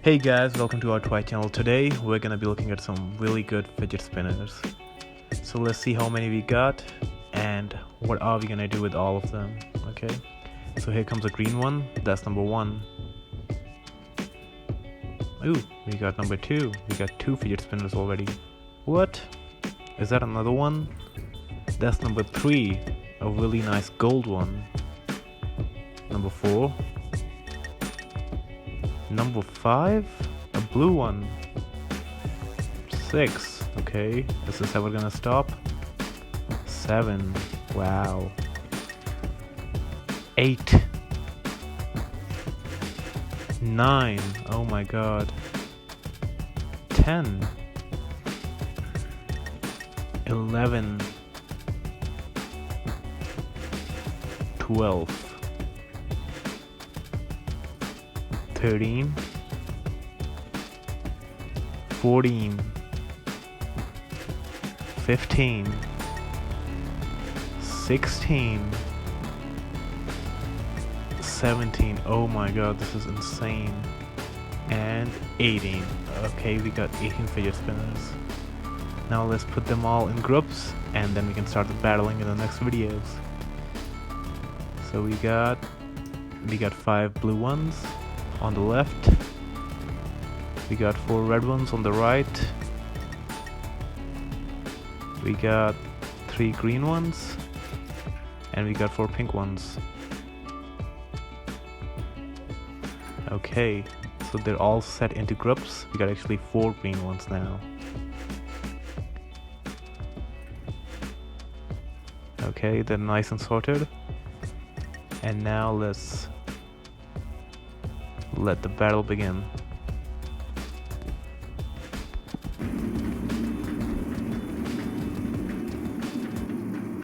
Hey guys, welcome to our Toy channel. Today we're gonna be looking at some really good fidget spinners. So let's see how many we got and what are we gonna do with all of them. Okay, so here comes a green one. That's number one. Ooh, we got number two. We got two fidget spinners already. What? Is that another one? That's number three. A really nice gold one. Number four. Number five, a blue one. Six, okay, is this ever gonna stop? Seven, wow. Eight. Nine, oh my god. 10. 11. 12. 13, 14, 15, 16, 17, oh my god, this is insane, and 18. Okay, we got 18 fidget spinners. Now let's put them all in groups and then we can start the battling in the next videos. So we got 5 blue ones on the left, we got 4 red ones on the right, we got 3 green ones, and we got 4 pink ones. Okay, so they're all set into groups. We got actually 4 green ones now. Okay, they're nice and sorted. And now let's let the battle begin.